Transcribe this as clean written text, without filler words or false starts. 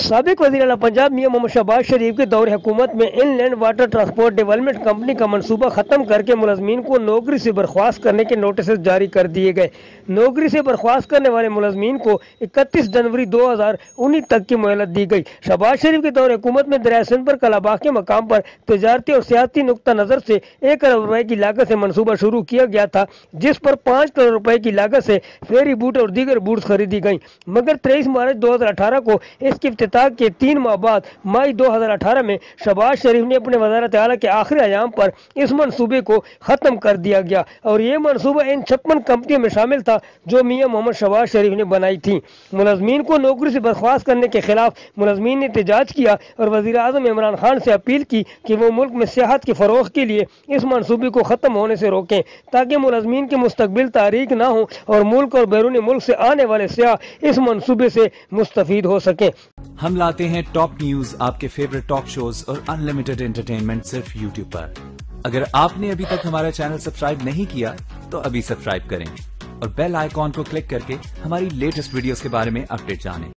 साबिक वज़ीर आला पंजाब मियां मोहम्मद शहबाज शरीफ के दौर हुकूमत में inland water transport development company का मंसूबा खत्म करके मुलजमीन को नौकरी से बर्खास्त करने के नोटिस जारी कर दिए गए। नौकरी से बर्खास्त करने वाले मुलजमीन को 31 जनवरी 2019 तक की मोहलत दी गई। शहबाज शरीफ के दौर हुकूमत में दरिया सिंध पर कलाबाग के मकाम पर तजारती और सियासी नुक्ता नज़र से 1 करोड़ रुपए की लागत से मनसूबा शुरू किया गया था, जिस पर 5 करोड़ रुपए की लागत से फेरी बूट और दीगर बूट्स खरीदी गई। मगर 23 मार्च 2018 को इसकी इफ्तिताह के 3 माह बाद मई 2018 में शहबाज शरीफ ने अपने वज़ारत आला के आखिरी अयाम पर इस मंसूबे को ख़त्म कर दिया गया और ये मंसूबा इन 56 कंपनियों में शामिल था जो मियां मोहम्मद शहबाज शरीफ ने बनाई थी। मुलजमीन को नौकरी से बर्खास्त करने के खिलाफ मुलजमीन ने एहतजाज किया और वज़ीर आज़म इमरान खान से अपील की कि वो मुल्क में सियाहत के फ़रोग़ के लिए इस मंसूबे को ख़त्म होने से रोकें ताकि मुलजमीन की मुस्तकबिल तारीक ना हो और मुल्क और बैरून मुल्क से आने वाले सियाह इस मंसूबे से मुस्तफीद हो सकें। हम लाते हैं टॉप न्यूज, आपके फेवरेट टॉक शोज और अनलिमिटेड एंटरटेनमेंट सिर्फ YouTube पर। अगर आपने अभी तक हमारा चैनल सब्सक्राइब नहीं किया तो अभी सब्सक्राइब करें और बेल आइकॉन को क्लिक करके हमारी लेटेस्ट वीडियोस के बारे में अपडेट जानें।